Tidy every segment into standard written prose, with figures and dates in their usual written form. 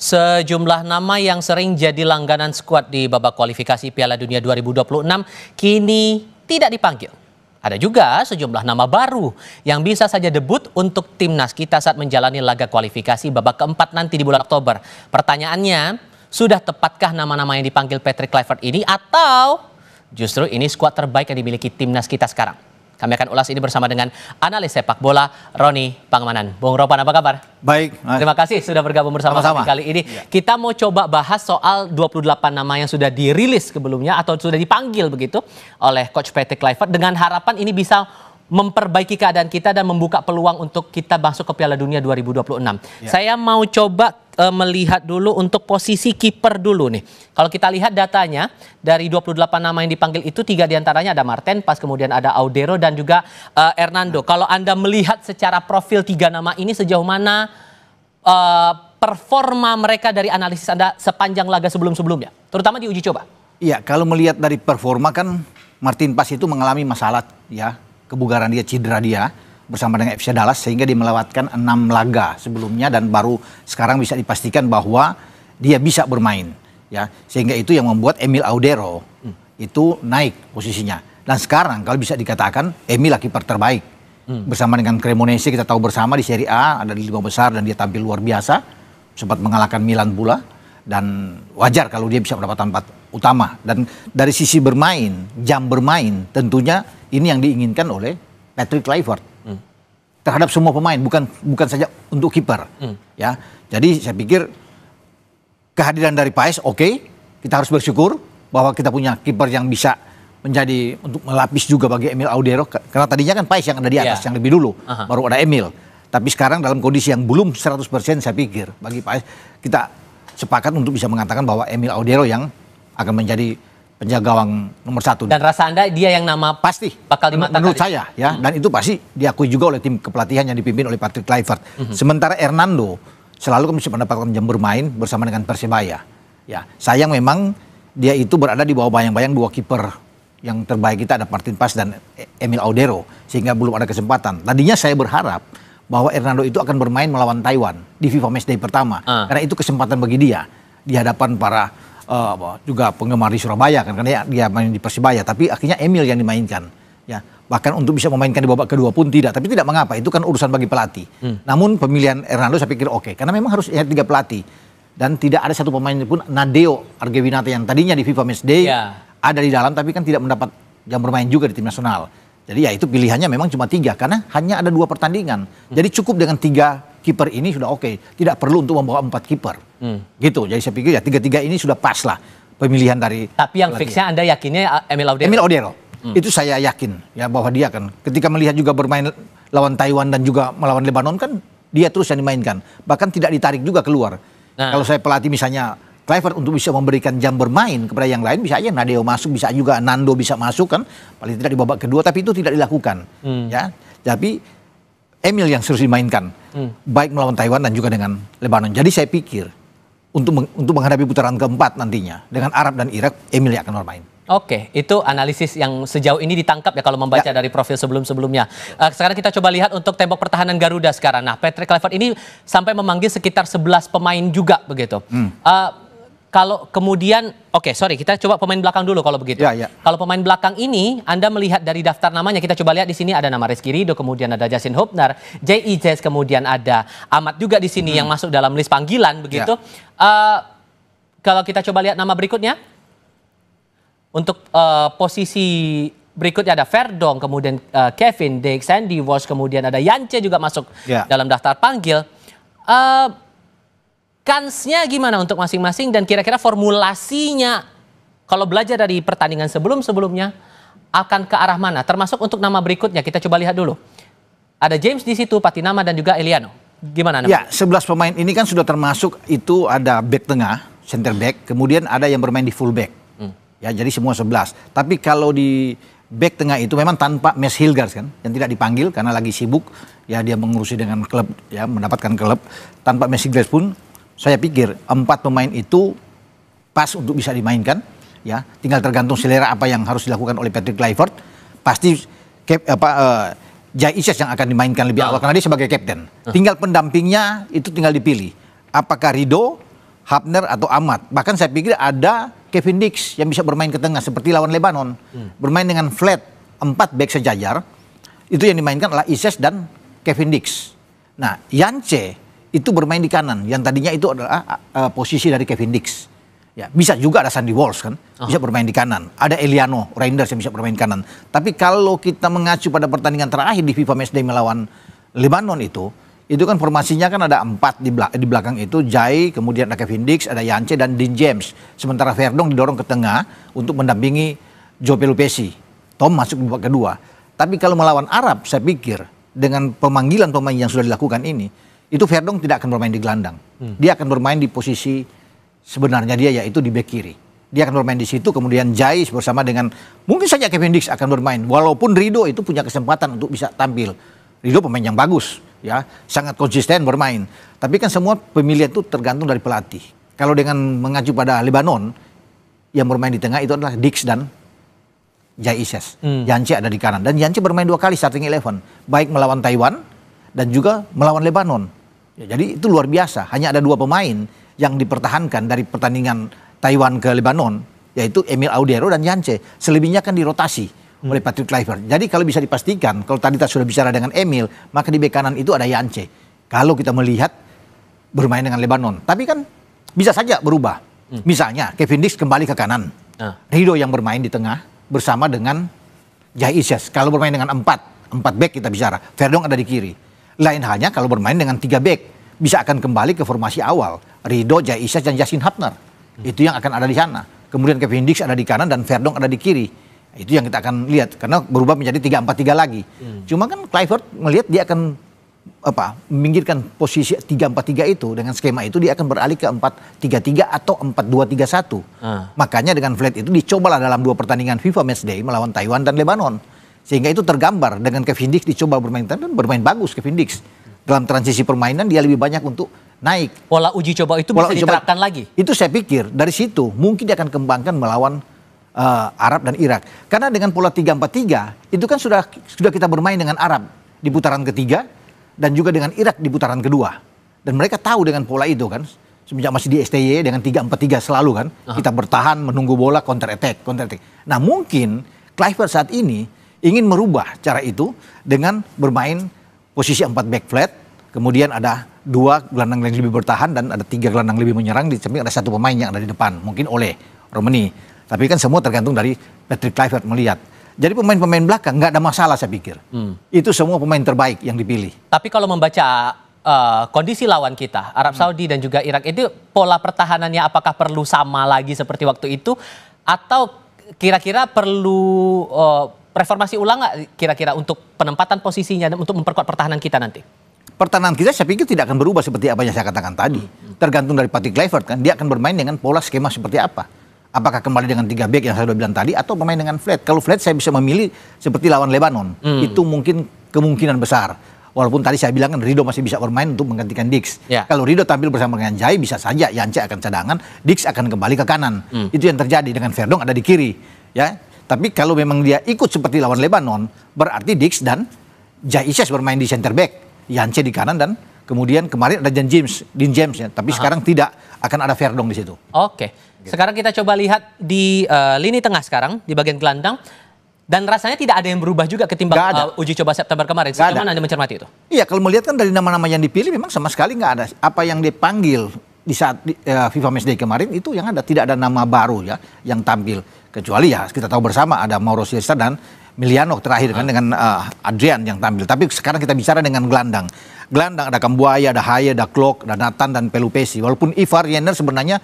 Sejumlah nama yang sering jadi langganan skuad di babak kualifikasi Piala Dunia 2026 kini tidak dipanggil. Ada juga sejumlah nama baru yang bisa saja debut untuk timnas kita saat menjalani laga kualifikasi babak keempat nanti di bulan Oktober. Pertanyaannya, sudah tepatkah nama-nama yang dipanggil Patrick Kluivert ini atau justru ini skuad terbaik yang dimiliki timnas kita sekarang? Kami akan ulas ini bersama dengan analis sepak bola Roni Pangemanan. Bung Ropan, apa kabar? Baik. Terima kasih sudah bergabung bersama kami kali ini. Ya. Kita mau coba bahas soal 28 nama yang sudah dirilis sebelumnya atau sudah dipanggil begitu oleh Coach Patrick Kluivert dengan harapan ini bisa memperbaiki keadaan kita dan membuka peluang untuk kita masuk ke Piala Dunia 2026. Ya. Saya mau coba melihat dulu untuk posisi kiper dulu nih. Kalau kita lihat datanya dari 28 nama yang dipanggil itu 3 diantaranya ada Marten, pas kemudian ada Audero dan juga Hernando. Kalau Anda melihat secara profil 3 nama ini sejauh mana performa mereka dari analisis Anda sepanjang laga sebelum-sebelumnya, terutama di uji coba? Iya, kalau melihat dari performa kan Martin Paes itu mengalami masalah ya, kebugaran dia, cedera dia bersama dengan FC Dallas sehingga dia melewatkan 6 laga sebelumnya dan baru sekarang bisa dipastikan bahwa dia bisa bermain ya, sehingga itu yang membuat Emil Audero itu naik posisinya dan sekarang kalau bisa dikatakan Emil kiper terbaik bersama dengan Cremonese. Kita tahu bersama di Serie A ada di 5 besar dan dia tampil luar biasa, sempat mengalahkan Milan pula dan wajar kalau dia bisa mendapat tempat utama. Dan dari sisi bermain, jam bermain tentunya ini yang diinginkan oleh Patrick Kluivert terhadap semua pemain, bukan saja untuk kiper. Ya, jadi saya pikir kehadiran dari Paes oke, kita harus bersyukur bahwa kita punya kiper yang bisa menjadi untuk melapis juga bagi Emil Audero, karena tadinya kan Paes yang ada di atas yang lebih dulu, baru ada Emil. Tapi sekarang dalam kondisi yang belum 100% saya pikir bagi Paes kita sepakat untuk bisa mengatakan bahwa Emil Audero yang akan menjadi penjaga gawang nomor 1. Dan rasa Anda dia yang nama pasti bakal dimatangkan menurut saya ya, dan itu pasti diakui juga oleh tim kepelatihan yang dipimpin oleh Patrick Kluivert. Sementara Hernando selalu bisa mendapatkan jam bermain bersama dengan Persebaya. Ya, sayang memang dia itu berada di bawah bayang-bayang 2 kiper yang terbaik kita, ada Martin Paes dan Emil Audero, sehingga belum ada kesempatan. Tadinya saya berharap bahwa Hernando itu akan bermain melawan Taiwan di FIFA Matchday pertama, karena itu kesempatan bagi dia di hadapan para juga penggemar di Surabaya kan, karena dia main di Persibaya, tapi akhirnya Emil yang dimainkan ya, bahkan untuk bisa memainkan di babak kedua pun tidak, tapi tidak mengapa, itu kan urusan bagi pelatih. Namun pemilihan Hernando saya pikir oke, karena memang harus 3 pelatih dan tidak ada satu pemain pun, Nadeo Argewinata yang tadinya di FIFA Matchday ada di dalam tapi kan tidak mendapat jam bermain juga di tim nasional. Jadi ya itu pilihannya memang cuma 3 karena hanya ada 2 pertandingan. Jadi cukup dengan 3 kiper ini sudah oke. Tidak perlu untuk membawa 4 kiper. Gitu. Jadi saya pikir ya 3-3 ini sudah pas lah pemilihan dari. Tapi yang fixnya Anda yakinnya Emil Audero? Emil Audero. Itu saya yakin ya bahwa dia kan ketika melihat juga bermain lawan Taiwan dan juga melawan Lebanon kan dia terus yang dimainkan. Bahkan tidak ditarik juga keluar. Kalau saya pelatih misalnya Kluivert untuk bisa memberikan jam bermain kepada yang lain, bisa aja Nadeo masuk, bisa juga Nando bisa masuk kan, paling tidak di babak kedua, tapi itu tidak dilakukan. Ya, tapi Emil yang harus dimainkan, baik melawan Taiwan dan juga dengan Lebanon. Jadi saya pikir untuk menghadapi putaran keempat nantinya dengan Arab dan Irak, Emil yang akan bermain. Oke, itu analisis yang sejauh ini ditangkap ya kalau membaca dari profil sebelum-sebelumnya. Sekarang kita coba lihat untuk tembok pertahanan Garuda sekarang. Nah, Patrick Kluivert ini sampai memanggil sekitar 11 pemain juga begitu. Kalau kemudian, kita coba pemain belakang dulu kalau begitu. Kalau pemain belakang ini, Anda melihat dari daftar namanya, kita coba lihat di sini ada nama Rizky Ridho, kemudian ada Justin Hubner, J.I. Jazz, kemudian ada Ahmad juga di sini yang masuk dalam list panggilan begitu. Kalau kita coba lihat nama berikutnya, untuk posisi berikutnya ada Verdong, kemudian Kevin, Dijk, Sandy Walsh, kemudian ada Yance juga masuk dalam daftar panggil. Kansnya gimana untuk masing-masing dan kira-kira formulasinya kalau belajar dari pertandingan sebelum-sebelumnya akan ke arah mana? Termasuk untuk nama berikutnya kita coba lihat dulu. Ada James di situ, Patinama dan juga Eliano. Gimana? Ya, 11 pemain ini kan sudah termasuk itu ada back tengah, center back, kemudian ada yang bermain di full back. Ya, jadi semua 11. Tapi kalau di back tengah itu memang tanpa Mes Hilgers kan, yang tidak dipanggil karena lagi sibuk ya, dia mengurusi dengan klub ya, mendapatkan klub. Tanpa Mes Hilgers pun saya pikir 4 pemain itu pas untuk bisa dimainkan ya, tinggal tergantung selera apa yang harus dilakukan oleh Patrick Kluivert. Pasti Jai Isyas yang akan dimainkan lebih awal karena dia sebagai kapten. Tinggal pendampingnya itu tinggal dipilih. Apakah Ridho, Hapner atau Ahmad. Bahkan saya pikir ada Kevin Dix yang bisa bermain ke tengah seperti lawan Lebanon. Bermain dengan flat 4 back sejajar. Itu yang dimainkan adalah Ises dan Kevin Dix. Nah, Yance itu bermain di kanan. Yang tadinya itu adalah posisi dari Kevin Dix. Ya, bisa juga ada Sandy Walsh kan, bisa bermain di kanan. Ada Eliano Reinders yang bisa bermain di kanan. Tapi kalau kita mengacu pada pertandingan terakhir di FIFA Matchday melawan Lebanon itu kan formasinya kan ada 4 di belakang itu, Jai, kemudian ada Kevin Dix, ada Yance dan Dean James. Sementara Verdong didorong ke tengah untuk mendampingi Joe Pelupessy. Tom masuk di babak kedua. Tapi kalau melawan Arab, saya pikir dengan pemanggilan pemain yang sudah dilakukan ini, itu Verdong tidak akan bermain di gelandang. Dia akan bermain di posisi sebenarnya dia, yaitu di bek kiri. Dia akan bermain di situ, kemudian Jai bersama dengan mungkin saja Kevin Dix akan bermain. Walaupun Rido itu punya kesempatan untuk bisa tampil. Rido pemain yang bagus, ya, sangat konsisten bermain. Tapi kan semua pemilihan itu tergantung dari pelatih. Kalau dengan mengacu pada Lebanon, yang bermain di tengah itu adalah Dix dan Jai Ises. Yance ada di kanan. Dan Yance bermain 2 kali starting 11. Baik melawan Taiwan dan juga melawan Lebanon. Ya, jadi itu luar biasa. Hanya ada 2 pemain yang dipertahankan dari pertandingan Taiwan ke Lebanon, yaitu Emil Audero dan Yance. Selebihnya kan dirotasi oleh Patrick Kluivert. Jadi kalau bisa dipastikan, kalau tadi kita sudah bicara dengan Emil, maka di bek kanan itu ada Yance. Kalau kita melihat bermain dengan Lebanon. Tapi kan bisa saja berubah. Misalnya Kevin Dix kembali ke kanan. Rido yang bermain di tengah bersama dengan Jai Ises. Kalau bermain dengan 4 back kita bicara. Verdong ada di kiri. Lain halnya kalau bermain dengan 3 back. Bisa akan kembali ke formasi awal. Rido, Jai Ises dan Yasin Hapner. Itu yang akan ada di sana. Kemudian Kevin Dix ada di kanan dan Verdong ada di kiri. Itu yang kita akan lihat karena berubah menjadi 3-4-3 lagi. Cuma kan Kluivert melihat dia akan meminggirkan posisi 3-4-3 itu dengan skema itu dia akan beralih ke 4-3-3 atau 4-2-3-1. Makanya dengan flat itu dicobalah dalam 2 pertandingan FIFA Matchday melawan Taiwan dan Lebanon. Sehingga itu tergambar dengan Kevin Dix dicoba bermain dan bermain bagus Kevin Dix. Dalam transisi permainan dia lebih banyak untuk naik. Pola uji coba itu bisa diterapkan lagi. Itu saya pikir dari situ mungkin dia akan kembangkan melawan Arab dan Irak. Karena dengan pola 3-4-3 itu kan sudah kita bermain dengan Arab di putaran ketiga dan juga dengan Irak di putaran kedua. Dan mereka tahu dengan pola itu kan. Semenjak masih di STY dengan 3-4-3 selalu kan. Kita bertahan menunggu bola counter attack. Nah mungkin Kluivert saat ini ingin merubah cara itu dengan bermain posisi 4 back flat. Kemudian ada 2 gelandang yang lebih bertahan dan ada 3 gelandang lebih menyerang. Di samping ada 1 pemain yang ada di depan. Mungkin oleh Romani. Tapi kan semua tergantung dari Patrick Kluivert melihat. Jadi pemain-pemain belakang nggak ada masalah saya pikir. Itu semua pemain terbaik yang dipilih. Tapi kalau membaca kondisi lawan kita, Arab Saudi dan juga Irak, itu pola pertahanannya apakah perlu sama lagi seperti waktu itu? Atau kira-kira perlu reformasi ulang nggak kira-kira untuk penempatan posisinya dan untuk memperkuat pertahanan kita nanti? Pertahanan kita saya pikir tidak akan berubah seperti apa yang saya katakan tadi. Tergantung dari Patrick Kluivert kan. Dia akan bermain dengan pola skema seperti apa. Apakah kembali dengan 3 back yang saya sudah bilang tadi atau bermain dengan flat. Kalau flat saya bisa memilih seperti lawan Lebanon. Itu mungkin kemungkinan besar. Walaupun tadi saya bilang kan Rido masih bisa bermain untuk menggantikan Dix. Kalau Rido tampil bersama dengan Jai bisa saja Yance akan cadangan, Dix akan kembali ke kanan. Itu yang terjadi dengan Verdong ada di kiri. Ya. Tapi kalau memang dia ikut seperti lawan Lebanon, berarti Dix dan Jai Ises bermain di center back. Yance di kanan dan kemudian kemarin ada Dean James ya. Tapi sekarang tidak akan ada Verdong di situ. Oke. Sekarang kita coba lihat di lini tengah sekarang, di bagian gelandang. Dan rasanya tidak ada yang berubah juga ketimbang uji coba September kemarin. Sejauh mana Anda mencermati itu? Iya, kalau melihat kan dari nama-nama yang dipilih memang sama sekali nggak ada. Apa yang dipanggil di saat FIFA Matchday kemarin itu yang ada. Tidak ada nama baru ya yang tampil. Kecuali ya kita tahu bersama ada Mauro Siesta dan Miliano terakhir kan dengan Adrian yang tampil. Tapi sekarang kita bicara dengan gelandang. Gelandang ada Kambuaya, ada Haye, ada Klok, ada Nathan dan Pelupessy. Walaupun Ivar Jenner sebenarnya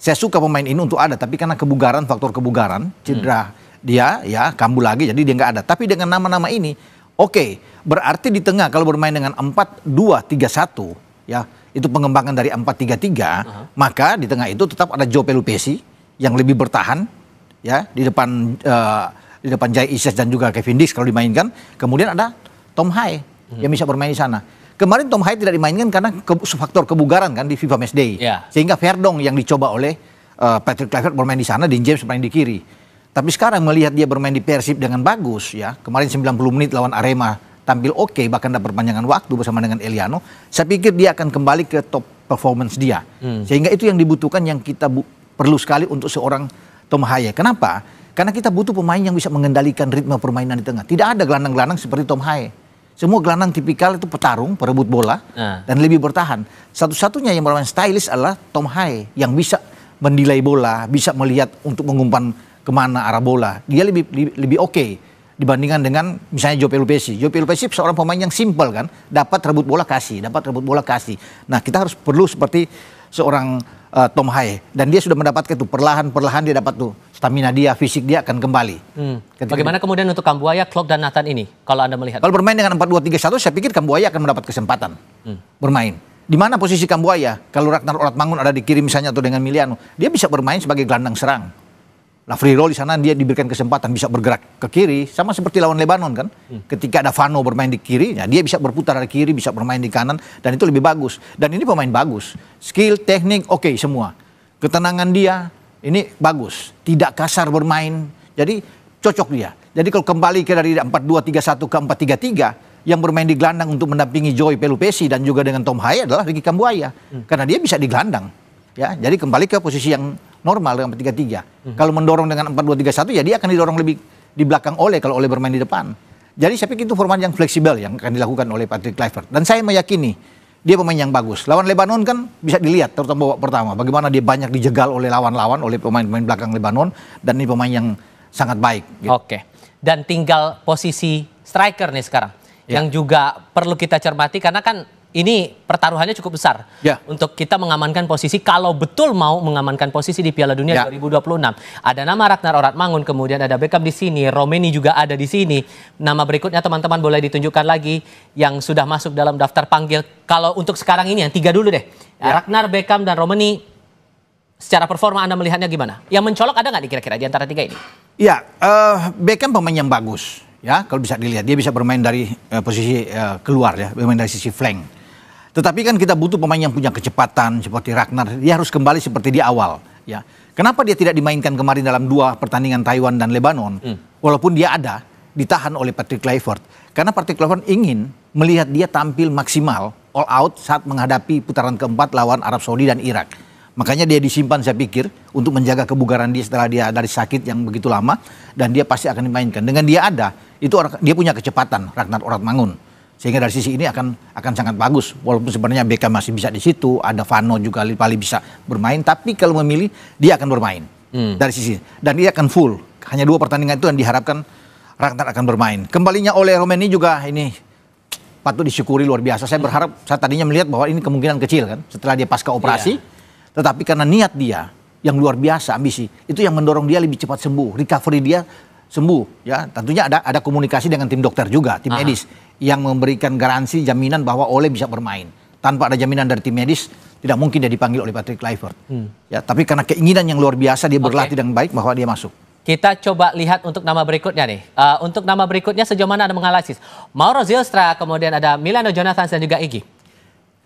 saya suka pemain ini untuk ada, tapi karena kebugaran, faktor kebugaran, cedera dia ya kambuh lagi, jadi dia nggak ada. Tapi dengan nama-nama ini, oke, berarti di tengah kalau bermain dengan 4-2-3-1, ya itu pengembangan dari 4-3-3, maka di tengah itu tetap ada Joe Pelupessy yang lebih bertahan, ya di depan Jai Ises dan juga Kevin Dix kalau dimainkan. Kemudian ada Tom Haye yang bisa bermain di sana. Kemarin Tom Haye tidak dimainkan karena faktor kebugaran kan di FIFA Matchday. Sehingga Verdong yang dicoba oleh Patrick Kluivert bermain di sana, Dean James bermain di kiri. Tapi sekarang melihat dia bermain di Persib dengan bagus ya. Kemarin 90 menit lawan Arema tampil oke, bahkan dapat perpanjangan waktu bersama dengan Eliano. Saya pikir dia akan kembali ke top performance dia. Sehingga itu yang dibutuhkan, yang kita perlu sekali untuk seorang Tom Haye. Kenapa? Karena kita butuh pemain yang bisa mengendalikan ritme permainan di tengah. Tidak ada gelandang-gelandang seperti Tom Haye. Semua gelandang tipikal itu petarung, perebut bola, dan lebih bertahan. Satu-satunya yang bermain stylish adalah Tom Haye, yang bisa menilai bola, bisa melihat untuk mengumpan kemana arah bola. Dia lebih oke dibandingkan dengan misalnya Joe Pelupessy. Joe Pelupessy seorang pemain yang simpel kan, dapat rebut bola kasih. Nah, kita harus perlu seperti seorang Tom Haye, dan dia sudah mendapatkan itu, perlahan-perlahan dia dapat tuh stamina dia, fisik dia akan kembali. Bagaimana kemudian untuk Kambuaya, Klok dan Nathan ini kalau Anda melihat? Kalau bermain dengan 4-2-3-1, saya pikir Kambuaya akan mendapat kesempatan bermain. Di mana posisi Kambuaya? Kalau Ragnar Oratmangun ada di kiri misalnya atau dengan Miliano, dia bisa bermain sebagai gelandang serang. Lafri Roll di sana dia diberikan kesempatan bisa bergerak ke kiri, sama seperti lawan Lebanon kan. Ketika ada Vano bermain di kiri, ya dia bisa berputar dari kiri, bisa bermain di kanan, dan itu lebih bagus. Dan ini pemain bagus, skill, teknik, oke semua. Ketenangan dia ini bagus, tidak kasar bermain, jadi cocok dia. Jadi kalau kembali ke dari 4-2-3-1 ke 4-3-3, yang bermain di gelandang untuk mendampingi Joe Pelupessy dan juga dengan Tom Haye adalah Ricky Kambuaya, karena dia bisa di gelandang. Ya, jadi kembali ke posisi yang normal dengan 4-3-3. Kalau mendorong dengan 4-2-3-1, ya dia akan didorong lebih di belakang kalau Ole bermain di depan. Jadi saya pikir itu format yang fleksibel yang akan dilakukan oleh Patrick Kluivert. Dan saya meyakini dia pemain yang bagus. Lawan Lebanon kan bisa dilihat, terutama babak pertama, bagaimana dia banyak dijegal oleh lawan-lawan, oleh pemain-pemain belakang Lebanon, dan ini pemain yang sangat baik. Gitu. Oke. Dan tinggal posisi striker nih sekarang, yang juga perlu kita cermati karena kan ini pertaruhannya cukup besar untuk kita mengamankan posisi, kalau betul mau mengamankan posisi di Piala Dunia 2026. Ada nama Ragnar Oratmangun, kemudian ada Beckham di sini, Romeni juga ada di sini. Nama berikutnya teman-teman boleh ditunjukkan lagi yang sudah masuk dalam daftar panggil. Kalau untuk sekarang ini yang 3 dulu deh. Ragnar, Beckham, dan Romeni, secara performa Anda melihatnya gimana? Yang mencolok ada nggak kira-kira di antara 3 ini? Ya, Beckham pemain yang bagus. Ya, kalau bisa dilihat dia bisa bermain dari posisi keluar ya, bermain dari sisi flank. Tetapi kan kita butuh pemain yang punya kecepatan seperti Ragnar. Dia harus kembali seperti di awal. Ya, kenapa dia tidak dimainkan kemarin dalam 2 pertandingan Taiwan dan Lebanon? Walaupun dia ada, ditahan oleh Patrick Kluivert. Karena Patrick Kluivert ingin melihat dia tampil maksimal all out saat menghadapi putaran keempat lawan Arab Saudi dan Irak. Makanya dia disimpan saya pikir untuk menjaga kebugaran dia setelah dia dari sakit yang begitu lama, dan dia pasti akan dimainkan. Dengan dia ada, itu dia punya kecepatan Ragnar Oratmangun. Sehingga dari sisi ini akan sangat bagus. Walaupun sebenarnya Beckham masih bisa di situ, ada Vano juga paling bisa bermain, tapi kalau memilih dia akan bermain dari sisi, dan dia akan full. Hanya 2 pertandingan itu yang diharapkan Ragnar akan bermain. Kembalinya oleh Romeni juga ini patut disyukuri, luar biasa. Saya berharap, saya tadinya melihat bahwa ini kemungkinan kecil kan setelah dia pasca operasi, tetapi karena niat dia yang luar biasa, ambisi, itu yang mendorong dia lebih cepat sembuh, recovery dia sembuh. Ya, tentunya ada komunikasi dengan tim dokter juga, tim medis, yang memberikan garansi, jaminan bahwa Ole bisa bermain. Tanpa ada jaminan dari tim medis, tidak mungkin dia dipanggil oleh Patrick Kluivert. Ya, tapi karena keinginan yang luar biasa, dia berlatih dengan baik bahwa dia masuk. Kita coba lihat untuk nama berikutnya nih. Untuk nama berikutnya sejauh mana Anda menganalisis? Mauro Zylstra, kemudian ada Milano Jonathan dan juga Egy.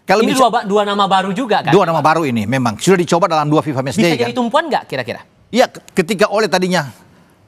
Kalau ini dua nama baru juga kan? 2 nama baru ini memang sudah dicoba dalam 2 FIFA Matchday. Bisa jadi tumpuan nggak kira-kira? Iya, ketika Ole tadinya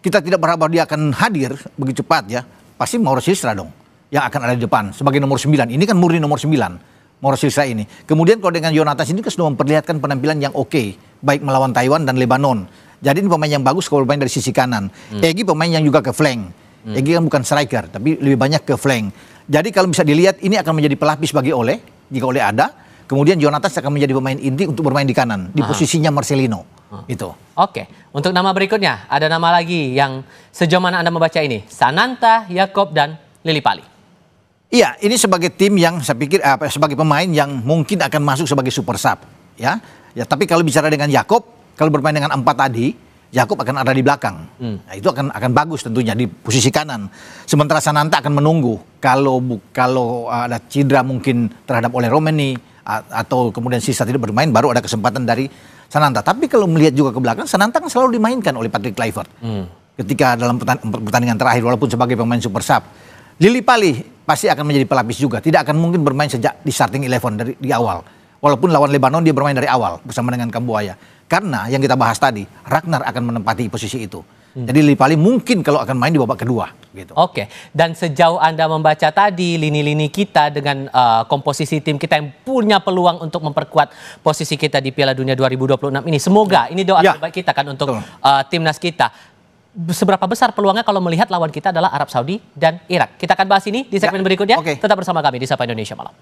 kita tidak berharap dia akan hadir begitu cepat ya, pasti Mauro Zylstra dong yang akan ada di depan sebagai nomor 9. Ini kan murni nomor 9, Mauro Zylstra ini. Kemudian kalau dengan Jonathan ini kan sudah memperlihatkan penampilan yang oke, baik melawan Taiwan dan Lebanon. Jadi ini pemain yang bagus kalau bermain dari sisi kanan. Egy pemain yang juga ke flank. Egy kan bukan striker, tapi lebih banyak ke flank. Jadi kalau bisa dilihat ini akan menjadi pelapis bagi Ole, jika Ole ada. Kemudian Jonathan akan menjadi pemain inti untuk bermain di kanan, di posisinya Marcelino. Itu. Oke, untuk nama berikutnya ada nama lagi yang sejauh mana Anda membaca ini? Sananta, Jakob, dan Lillipali. Iya, ini sebagai tim yang saya pikir sebagai pemain yang mungkin akan masuk sebagai super sub, ya. Ya, tapi kalau bicara dengan Jakob, kalau bermain dengan 4 tadi, Jakob akan ada di belakang. Nah, itu akan bagus tentunya di posisi kanan. Sementara Sananta akan menunggu kalau ada cedera mungkin terhadap oleh Romeni atau kemudian sisa tidak bermain, baru ada kesempatan dari Sananta. Tapi kalau melihat juga ke belakang, Sananta kan selalu dimainkan oleh Patrick Kluivert. Ketika dalam pertandingan terakhir walaupun sebagai pemain super sub. Lillipali pasti akan menjadi pelapis juga, tidak akan mungkin bermain sejak di starting 11 di awal. Walaupun lawan Lebanon dia bermain dari awal bersama dengan Kambuaya. Karena yang kita bahas tadi, Ragnar akan menempati posisi itu. Jadi Lillipali mungkin kalau akan main di babak kedua gitu. Oke, dan sejauh Anda membaca tadi lini-lini kita dengan komposisi tim kita yang punya peluang untuk memperkuat posisi kita di Piala Dunia 2026 ini. Semoga ini doa terbaik kita kan untuk timnas kita. Seberapa besar peluangnya kalau melihat lawan kita adalah Arab Saudi dan Irak? Kita akan bahas ini di segmen berikutnya. Tetap bersama kami di Sapa Indonesia Malam.